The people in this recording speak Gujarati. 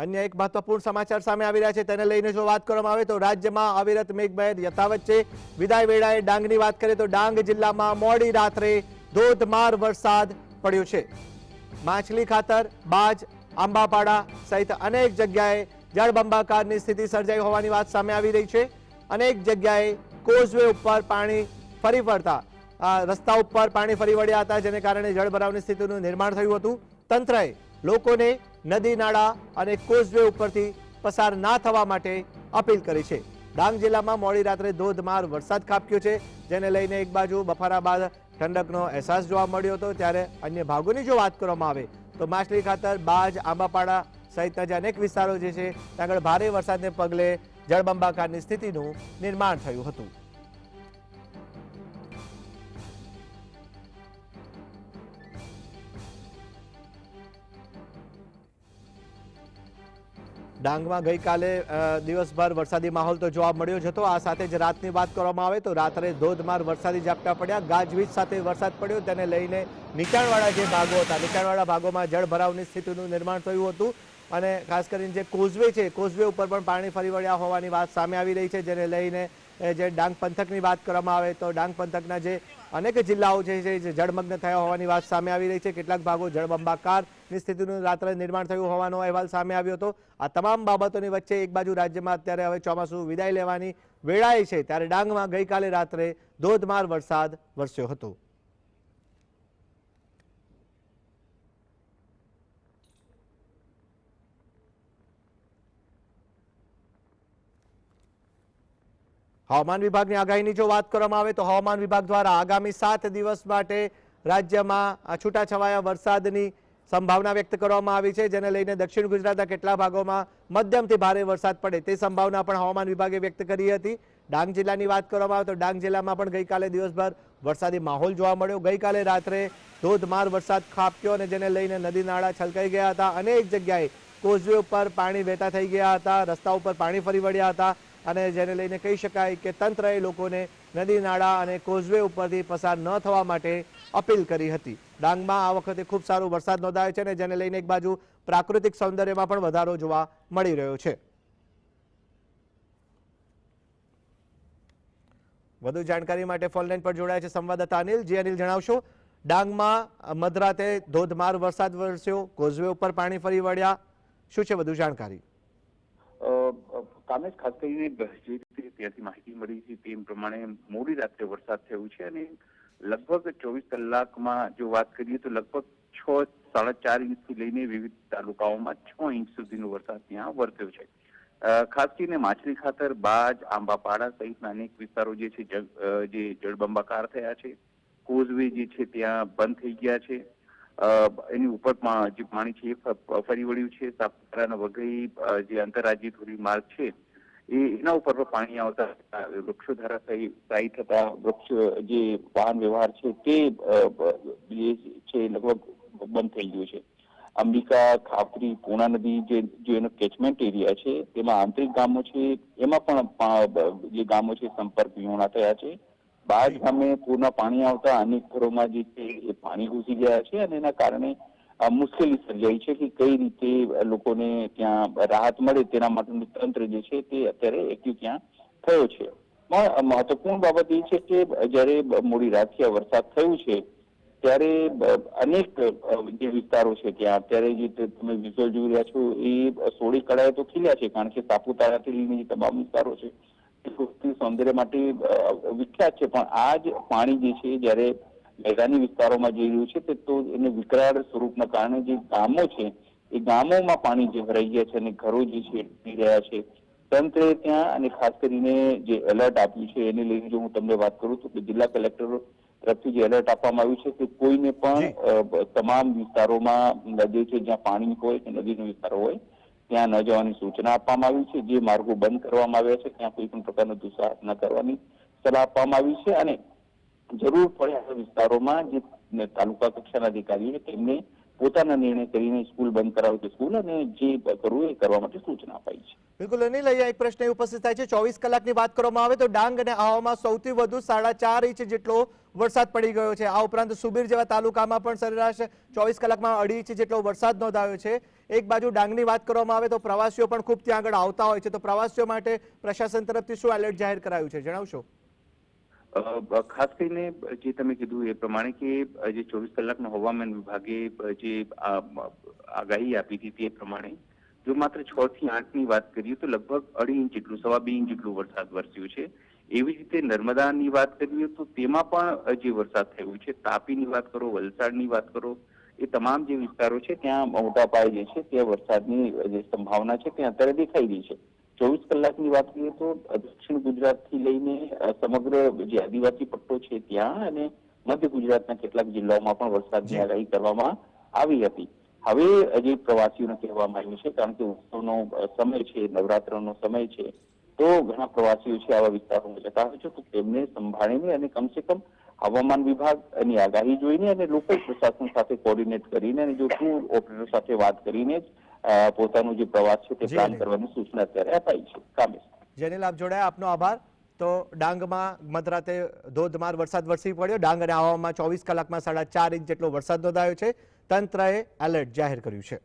अन्य एक महत्वपूर्ण समाचार सामे આવી રહ્યા છે તેને લઈને જો વાત કરવામાં આવે તો રાજ્યમાં અવિરત મેઘમહેર યથાવત છે। વિદાય વેળાએ ડાંગની વાત કરીએ તો ડાંગ જિલ્લામાં મોડી રાત્રે ધોધમાર વરસાદ પડ્યો છે। માછલી ખાતર, બાજ, આંબાપાડા સહિત અનેક જગ્યાએ જળબંબાકારની સ્થિતિ સર્જાઈ હોવાની વાત સામે આવી રહી છે। અનેક જગ્યાએ કોઝવે ઉપર પાણી ફરી વળતા રસ્તા ઉપર પાણી ફરી વળ્યા હતા, જેને કારણે જળભરાવની સ્થિતિનું નિર્માણ થયું હતું। તંત્રએ લોકોને નદી નાળા અને કોઝવે ઉપરથી પસાર ના થવા માટે અપીલ કરી છે। ડાંગ જિલ્લામાં મોડી રાત્રે ધોધમાર વરસાદ ખાબક્યો છે, જેને લઈને એક બાજુ બફારા બાદ ઠંડકનો અહેસાસ જોવા મળ્યો હતો, ત્યારે અન્ય ભાગોની જો વાત કરવામાં આવે તો માછલી ખાતર, બાજ, આંબાપાડા સહિતના જે અનેક વિસ્તારો જે છે ત્યાં આગળ ભારે વરસાદને પગલે જળબંબાકારની સ્થિતિનું નિર્માણ થયું હતું। ડાંગમાં ગઈકાલે દિવસભર વરસાદી માહોલ તો જોવા મળ્યો જ હતો। આ સાથે જ રાતની વાત કરવામાં આવે તો રાત્રે ધોધમાર વરસાદી ઝાપટા પડ્યા, ગાજવીજ સાથે વરસાદ પડ્યો, તેને લઈને નીચાણવાળા જે ભાગો હતા નીચાણવાળા ભાગોમાં જળભરાવની સ્થિતિનું નિર્માણ થયું હતું અને ખાસ કરીને જે કોઝવે છે કોઝવે ઉપર પણ પાણી ફરી વળ્યા હોવાની વાત સામે આવી રહી છે, જેને લઈને જે ડાંગ પંથકની વાત કરવામાં આવે તો ડાંગ પંથકના જે અનેક જિલ્લાઓ છે જે જળમગ્ન થયા હોવાની વાત સામે આવી રહી છે। કેટલાક ભાગો જળબંબાકારની સ્થિતિનું રાત્રે નિર્માણ થયું હોવાનો અહેવાલ સામે આવ્યો હતો। આ તમામ બાબતોની વચ્ચે એક બાજુ રાજ્યમાં અત્યારે હવે ચોમાસું વિદાય લેવાની વેળાએ છે, ત્યારે ડાંગમાં ગઈકાલે રાત્રે ધોધમાર વરસાદ વરસ્યો હતો। હવામાન વિભાગની આગાહીની જો વાત કરવામાં આવે તો હવામાન વિભાગ દ્વારા આગામી 7 દિવસ માટે રાજ્યમાં છૂટાછવાયા વરસાદની સંભાવના વ્યક્ત કરવામાં આવી છે, જેને લઈને દક્ષિણ ગુજરાતના કેટલા ભાગોમાં મધ્યમથી ભારે વરસાદ પડે તે સંભાવના પણ હવામાન વિભાગે વ્યક્ત કરી હતી। ડાંગ જિલ્લાની વાત કરવામાં આવે તો ડાંગ જિલ્લામાં પણ ગઈકાલે દિવસભર વરસાદી માહોલ જોવા મળ્યો। ગઈકાલે રાત્રે ધોધમાર વરસાદ ખાબક્યો અને જેને લઈને નદી નાળા છલકાઈ ગયા હતા। અનેક જગ્યાએ કોઝવે ઉપર પાણી વહેતા થઈ ગયા હતા, રસ્તા ઉપર પાણી ફરી વળ્યા હતા અને જેને લઈને કહી શકાય કે તંત્રએ લોકોને નદી નાળા અને કોઝવે ઉપરથી પસાર ન થવા માટે અપીલ કરી હતી। ડાંગમાં આ વખતે ખૂબ સારો વરસાદ નોંધાયો છે અને જેને લઈને એક બાજુ પ્રાકૃતિક સૌંદર્યમાં પણ વધારો જોવા મળી રહ્યો છે। વધુ જાણકારી માટે ફોનલાઈન પર જોડાયા છે સંવાદદાતા અનિલ। જી અનિલ, જણાવશો ડાંગમાં મધરાતે ધોધમાર વરસાદ વરસ્યો, કોઝવે ઉપર પાણી ફરી વળ્યા, શું છે વધુ જાણકારી? કામેશ, ખાસ કરીને જે રીતે ત્યાંથી માહિતી મળી છે તે પ્રમાણે મોડી રાત્રે વરસાદ થયો છે અને લગભગ 24 કલાકમાં જો વાત કરીએ તો લગભગ 6 સાડા 4 ઇંચથી લઈને વિવિધ તાલુકાઓમાં 6 ઇંચ સુધીનો વરસાદ ત્યાં વરસ્યો છે। ખાસ કરીને માછલી ખાતર, બાજ, આંબાપાડા સહિતના અનેક વિસ્તારો જે છે જે જળબંબાકાર થયા છે। કોઝવે જે છે ત્યાં બંધ થઈ ગયા છે, એની ઉપર જે પાણી છે એ ફરી વળ્યું છે। સાપુતારાના વઘઈ જે આંતરરાજ્ય ધોરીમાર્ગ છે એના ઉપર પણ પાણી આવતા વૃક્ષો ધરાશાયી થતા વૃક્ષ જે વાહન વ્યવહાર છે તે છે લગભગ બંધ થઈ ગયું છે। અંબિકા, ખાપરી, પૂર્ણા નદી જે એનો કેચમેન્ટ એરિયા છે તેમાં આંતરિક ગામો છે એમાં પણ જે ગામો છે સંપર્ક વિહોણા થયા છે। બાજ ગામે પૂરના પાણી આવતા અનેક ઘરોમાં જે છે એ પાણી ઘૂસી ગયા છે અને એના કારણે મુશ્કેલી સર્જાઈ છે કે કઈ રીતે લોકોને ત્યાં રાહત મળે તેના માટેનું તંત્ર જે છે તે અત્યારે એક્ટિવ ત્યાં થયો છે। પણ મહત્વપૂર્ણ બાબત એ છે કે જયારે મોડી રાત્રે વરસાદ થયું છે ત્યારે અનેક જે વિસ્તારો છે ત્યાં અત્યારે જે તમે વિઝ્યુઅલ જોઈ રહ્યા છો એ સોળી કળાએ તો ખીલ્યા છે, કારણ કે સાપુતારાથી લઈને જે તમામ વિસ્તારો છે એ સૌંદર્ય માટે વિખ્યાત છે। પણ આ જ પાણી જે છે જયારે મેદાની વિસ્તારોમાં જઈ રહ્યું છે તો એને વિકરાળ સ્વરૂપના કારણે જે ગામો છે એ ગામોમાં પાણી જે ભરાઈ ગયા છે અને ઘરો જે છે ડૂબી રહ્યા છે। તંત્રે ત્યાં અને ખાસ કરીને જે એલર્ટ આપ્યું છે એને લઈને જો હું તમને વાત કરું તો જિલ્લા કલેક્ટર તરફથી જે એલર્ટ આપવામાં આવ્યું છે કે કોઈને પણ તમામ વિસ્તારોમાં નદી છે જ્યાં પાણી હોય કે નદીનો વિસ્તારો હોય ત્યાં ન જવાની સૂચના આપવામાં આવી છે। જે માર્ગો બંધ કરવામાં આવ્યા છે ત્યાં કોઈ પણ પ્રકારનો દુસ્સાહસ ન કરવાની સલાહ આપવામાં આવી છે અને જરૂર પડે આ વિસ્તારોમાં જે તાલુકા કક્ષાના અધિકારીઓ તેમને પોતાના નિર્ણય કરીને સ્કૂલ બંધ કરાવે તો સ્કૂલ અને જે કરવું એ કરવા માટે સૂચના અપાઈ છે। બિલકુલ અનિલ, અહીંયા એક પ્રશ્ન એ ઉપસ્થિત થાય છે, 24 કલાકની વાત કરવામાં આવે તો ડાંગ અને આહવામાં સૌથી વધુ 4.5 ઇંચ જેટલો વરસાદ પડી ગયો છે. આ ઉપરાંત સુબીર જેવા તાલુકામાં પણ સરેરાશ 24 કલાકમાં 2.5 ઇંચ જેટલો વરસાદ નોંધાયો છે. એક બાજુ ડાંગની વાત કરવામાં આવે તો પ્રવાસીઓ પણ ખૂબ ત્યાં આગળ આવતા હોય છે, તો પ્રવાસીઓ માટે પ્રશાસન તરફથી શું એલર્ટ જાહેર કરાયું છે, જણાવશો? ખાસ કરીને જે તમે કીધું એ પ્રમાણે કે જે 24 કલાકના હવામાન વિભાગે જે આગાહી આપી હતી તે પ્રમાણે જો માત્ર 6 થી 8 ની વાત કરીએ તો લગભગ 2.5 ઇંચ જેટલું, 2.25 ઇંચ જેટલું વરસાદ વરસ્યો છે. એવી રીતે નર્મદાની વાત કરીએ તો તેમાં પણ જે વરસાદ થયો છે, તાપીની વાત કરો, વલસાડની વાત કરો, એ તમામ જે વિસ્તારો છે ત્યાં મોટા પાયે જે છે ત્યાં વરસાદની જે સંભાવના છે ત્યાં અત્યારે દેખાઈ રહી છે. 24 કલાકની વાત કરીએ તો દક્ષિણ ગુજરાતથી લઈને સમગ્ર જે આદિવાસી પટ્ટો છે ત્યાં અને મધ્ય ગુજરાતના કેટલાક જિલ્લાઓમાં પણ વરસાદની આગાહી કરવામાં આવી હતી. હવે જે પ્રવાસીઓને કહેવામાં આવ્યું છે, કારણ કે ઉત્સવનો સમય છે, નવરાત્રનો સમય છે, તો ઘણા પ્રવાસીઓ છે આવા વિસ્તારોમાં જતા હોય છે, તો તેમને સંભાળીને અને કમસે કમ હવામાન વિભાગની આગાહી જોઈને અને લોકલ પ્રશાસન સાથે કોર્ડિનેટ કરીને અને જો ટૂર ઓપરેટર સાથે વાત કરીને જ પોતાનો જે પ્રવાસ છે તે પ્લાન કરવાની સૂચના અત્યારે અપાઈ છે. કામેશ. જેનિલ, આપ જોડાયા, આપનો આભાર. તો ડાંગમાં મધરાતે ધોધમાર વરસાદ વરસી પડ્યો. ડાંગ અને આહવામાં 24 કલાકમાં 4.5 ઇંચ જેટલો વરસાદ નોંધાયો છે. તંત્રએ એલર્ટ જાહેર કર્યું છે.